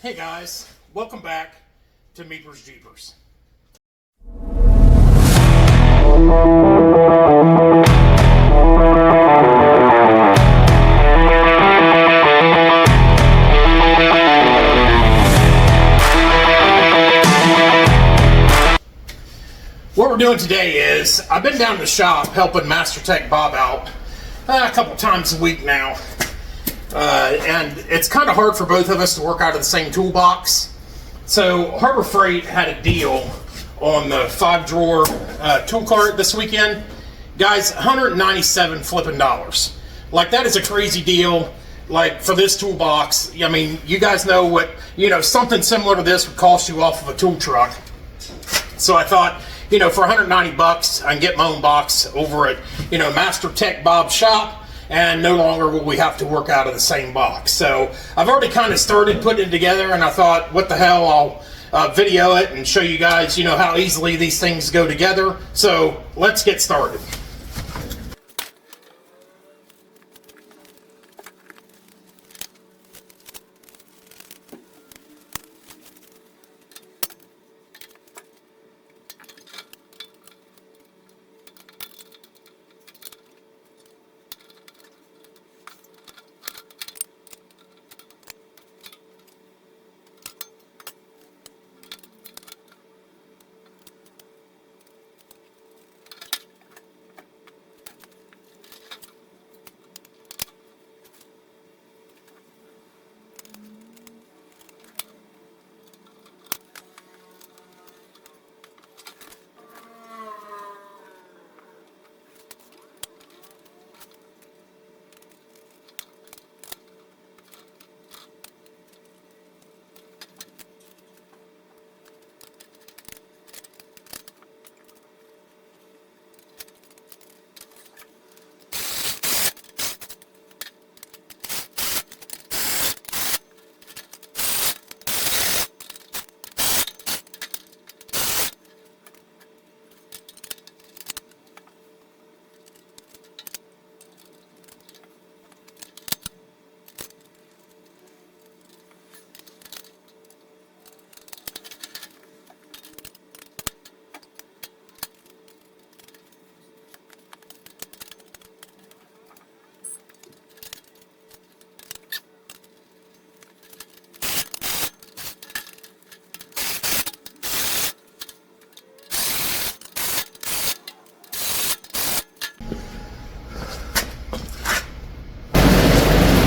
Hey guys, welcome back to Meepers Jeepers. What we're doing today is, I've been down to the shop helping Master Tech Bob out a couple times a week now. And it's kind of hard for both of us to work out of the same toolbox. So Harbor Freight had a deal on the 5-drawer tool cart this weekend. Guys, $197 flipping dollars. Like, that is a crazy deal. Like, for this toolbox, I mean, you guys know what, something similar to this would cost you off of a tool truck. So I thought, for 190 bucks, I can get my own box over at, Master Tech Bob's shop. And no longer will we have to work out of the same box. So I've already kind of started putting it together, and I thought, what the hell, I'll video it and show you guys, how easily these things go together. So let's get started.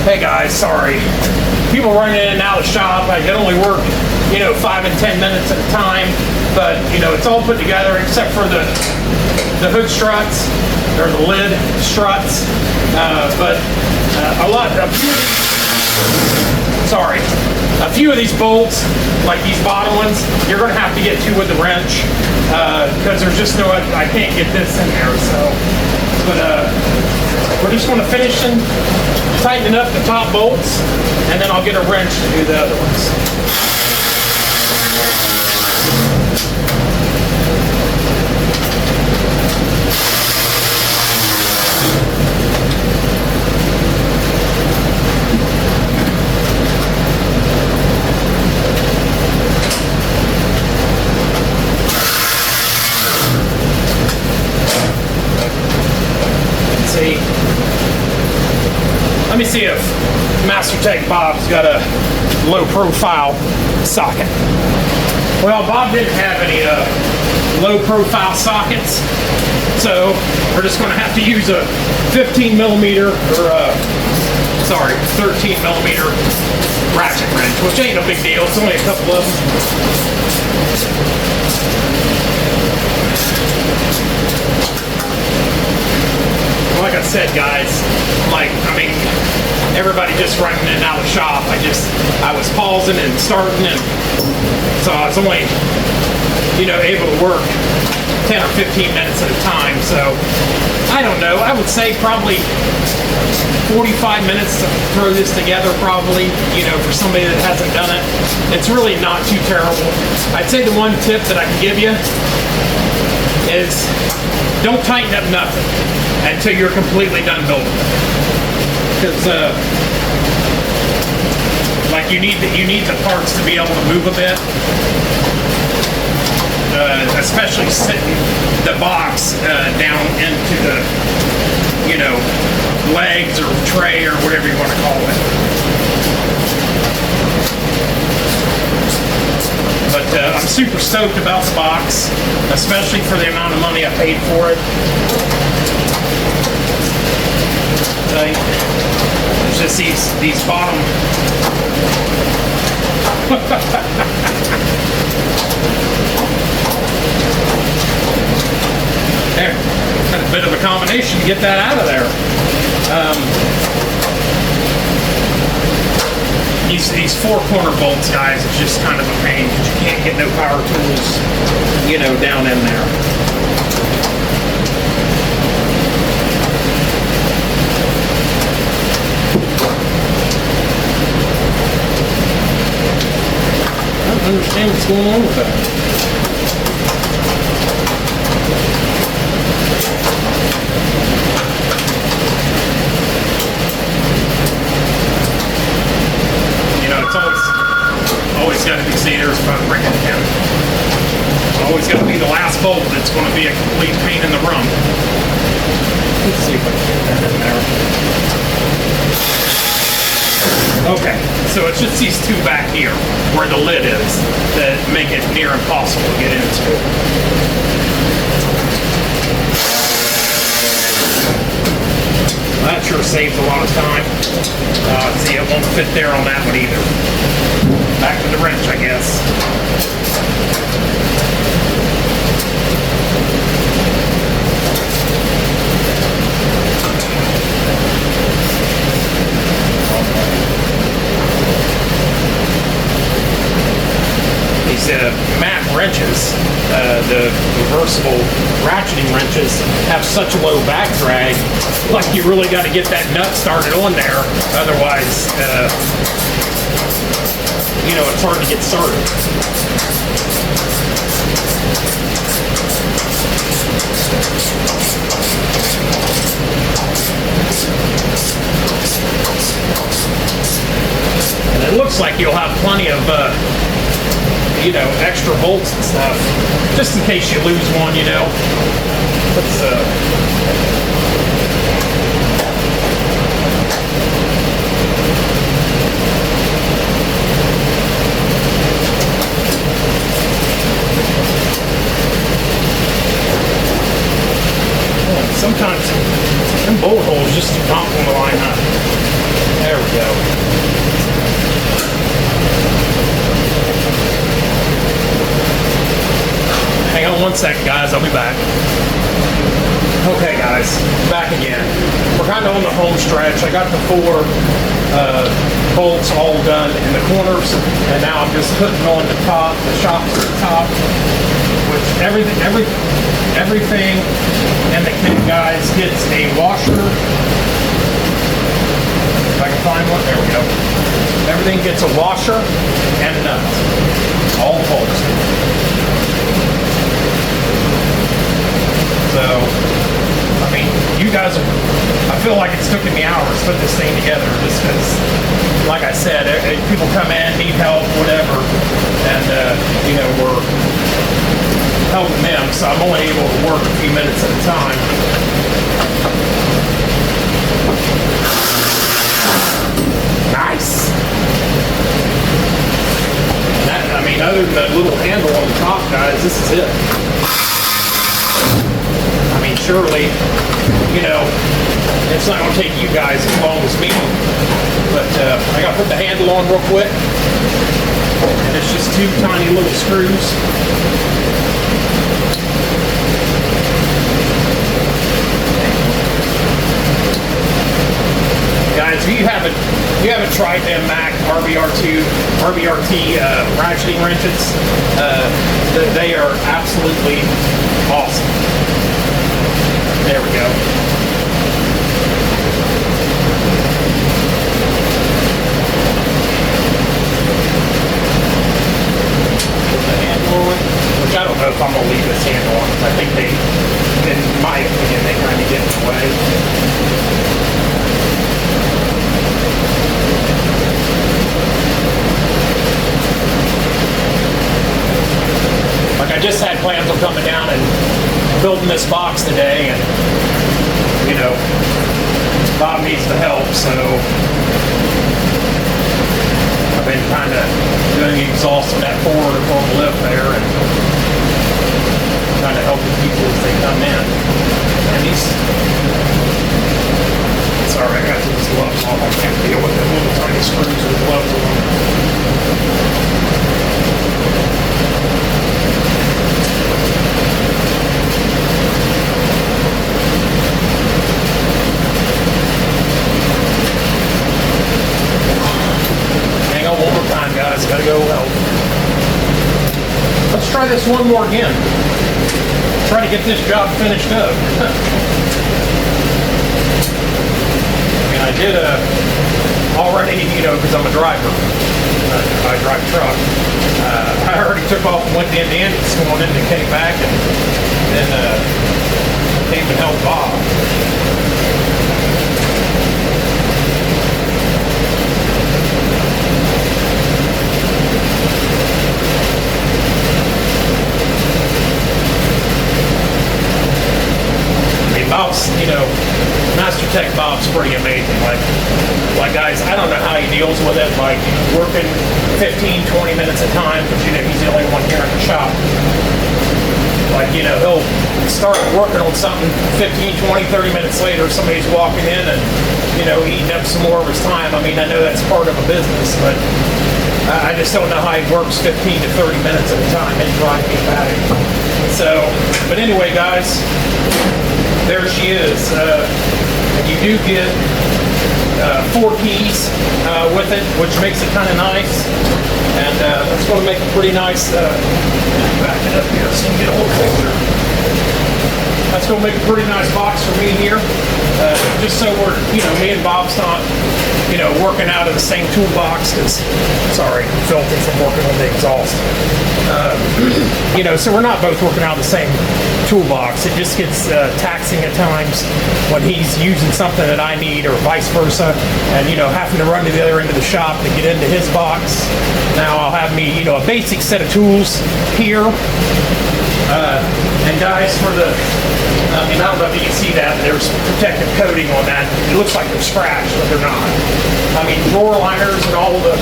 Hey guys, sorry. People running in and out of the shop. I can only work, 5 and 10 minutes at a time. But, it's all put together except for the hood struts, or the lid struts. A few of these bolts, like these bottom ones, you're going to have to get to with the wrench. Because there's just I can't get this in there. We're just going to finish and tighten up the top bolts, and then I'll get a wrench to do the other ones. Let me see if Master Tech Bob's got a low profile socket. Well, Bob didn't have any low profile sockets, so we're just going to have to use a 15 millimeter or 13 millimeter ratchet wrench, which ain't no big deal. It's only a couple of them. Like I said, guys, everybody just running in and out of the shop. I was pausing and starting, and so I was only, able to work 10 or 15 minutes at a time. So, I don't know, I would say probably 45 minutes to throw this together, probably, for somebody that hasn't done it. It's really not too terrible. I'd say the one tip that I can give you is don't tighten up nothing until you're completely done building it. Because, like you need the parts to be able to move a bit, especially sitting the box down into the, you know, legs or tray or whatever you want to call it. But I'm super stoked about the box, especially for the amount of money I paid for it. There's just these bottom. There, had a bit of a combination to get that out of there. These four corner bolts, guys, it's just kind of a pain because you can't get no power tools, you know, down in there. I don't understand what's going on with that. It's always got to be, see, there's about breaking it down. It's always got to be the last bolt that's going to be a complete pain in the rump. Let's see if I can get that in there. Okay, so it's just these two back here where the lid is that make it near impossible to get into. That sure saves a lot of time. See, it won't fit there on that one either. Back to the wrench, I guess. These mat wrenches, the reversible ratcheting wrenches, have such a low back drag, like you really got to get that nut started on there. Otherwise, you know, it's hard to get started. And it looks like you'll have plenty of you know, extra bolts and stuff, just in case you lose one, you know. Let's sometimes them bolt holes just do not want to line up. There we go. Hang on one second, guys. I'll be back. Okay, guys. Back again. We're kind of on the home stretch. I got the four bolts all done in the corners, and now I'm just putting on the top, the shocks at the top, which everything in the kit, guys, gets a washer. If I can find one, there we go. Everything gets a washer and a nut. All bolts. So, I mean, you guys are, I feel like it's taken me hours to put this thing together just because, like I said, people come in, need help, whatever, and, you know, we're helping them, so I'm only able to work a few minutes at a time. Nice! That, I mean, other than the little handle on the top, guys, this is it. I mean, surely, you know, it's not going to take you guys as long as me, but I got to put the handle on real quick, and it's just two tiny little screws. Guys, if you haven't tried them Mac RBRT ratcheting wrenches, they are absolutely awesome. There we go. Put the handle on, which I don't know if I'm going to leave this handle on, because I think they, in my opinion, they kind of get in the way. building this box today, and you know, Bob needs the help, so I've been kind of doing the exhaust on that forward on the lift there, and kind of helping people as they come in. And these, sorry, I got these gloves on. I can't deal with them little tiny screws with gloves on. Hang on one more time, guys. Gotta go help. Let's try this one more again. Try to get this job finished up. And I did already, you know, because I'm a driver. I drive a truck. I already took off and went to Indiana this morning and came back and then came to help Bob. Bob's, you know, Master Tech Bob's pretty amazing. Like guys, I don't know how he deals with it, like working 15, 20 minutes at a time, because, you know, he's the only one here in the shop. Like, you know, he'll start working on something 15, 20, 30 minutes later, somebody's walking in and, you know, eating up some more of his time. I mean, I know that's part of a business, but I just don't know how he works 15 to 30 minutes at a time. It drives me batty. So, but anyway, guys, there she is. You do get 4 keys with it, which makes it kind of nice. And that's going to make a pretty nice, back it up here so you can get a little closer. That's going to make a pretty nice box for me here. Just so we're, you know, me and Bob's not, you know, working out of the same toolbox, because, sorry, filthy from working on the exhaust. You know, so we're not both working out of the same toolbox. It just gets taxing at times when he's using something that I need, or vice versa, and, you know, having to run to the other end of the shop to get into his box. Now I'll have me, you know, a basic set of tools here. And guys, for the, I mean, I don't know if you can see that, there's protective coating on that. It looks like they're scratched, but they're not. I mean, drawer liners and all the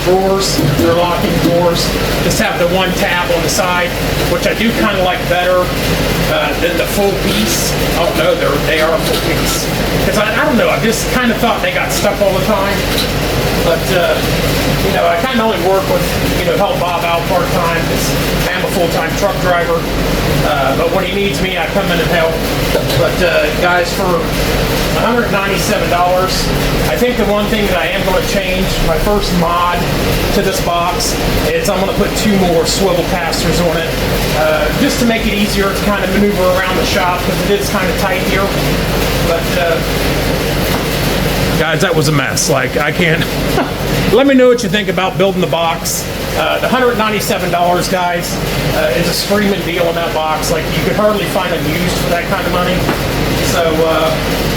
drawers, they're locking drawers, just have the one tab on the side, which I do kind of like better than the full piece. Oh no, they are a full piece. Because I don't know, I just kind of thought they got stuck all the time. But, you know, I kind of only work with, you know, help Bob out part-time, because I'm a full-time truck driver. But when he needs me, I come in and help. But, guys, for $197, I think the one thing that I am going to change, my first mod to this box, is I'm going to put 2 more swivel casters on it, just to make it easier to kind of maneuver around the shop, because it is kind of tight here. But, guys, that was a mess. Like, I can't. Let me know what you think about building the box. The $197, guys, is a screaming deal in that box. Like, you could hardly find them used for that kind of money. So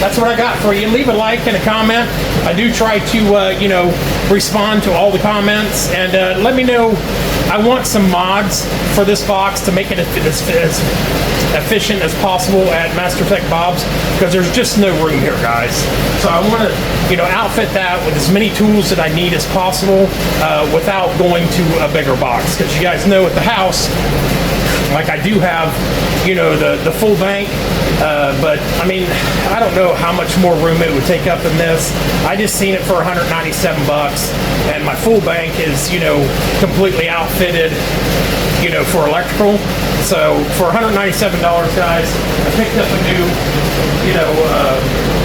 that's what I got for you. Leave a like and a comment. I do try to, you know, respond to all the comments, and let me know. I want some mods for this box to make it as efficient as possible at Master Tech Bob's, because there's just no room here, guys. So I want to, you know, outfit that with as many tools that I need as possible without going to a bigger box. Because you guys know at the house, like, I do have, you know, the full bank, but I mean, I don't know how much more room it would take up in this. I just seen it for 197 bucks, and my full bank is, you know, completely outfitted, you know, for electrical. So for $197, guys, I picked up a new, you know,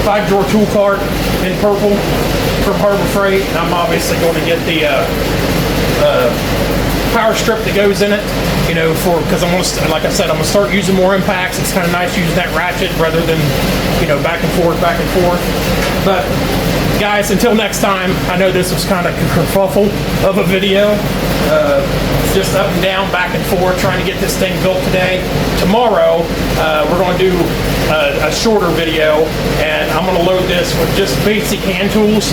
5-drawer tool cart in purple from Harbor Freight. And I'm obviously going to get the power strip that goes in it, you know, because I'm going to, like I said, I'm going to start using more impacts. It's kind of nice using that ratchet rather than, you know, back and forth. But guys, until next time, I know this was kind of a kerfuffle of a video, just up and down, back and forth, trying to get this thing built today. Tomorrow, we're going to do a shorter video, and I'm going to load this with just basic hand tools,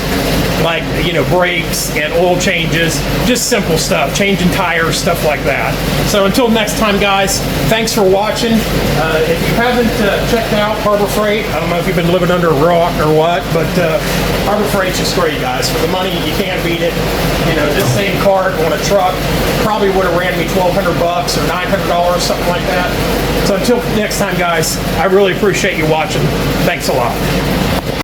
like, you know, brakes and oil changes, just simple stuff, changing tires, stuff like that. So until next time, guys, thanks for watching. If you haven't checked out Harbor Freight, I don't know if you've been living under a rock or what, but Harbor Freight's just great, guys. For the money, you can't beat it. You know, this same cart on a truck probably would have ran me $1,200 or $900, something like that. So until next time, guys, I really appreciate you watching. Thanks a lot.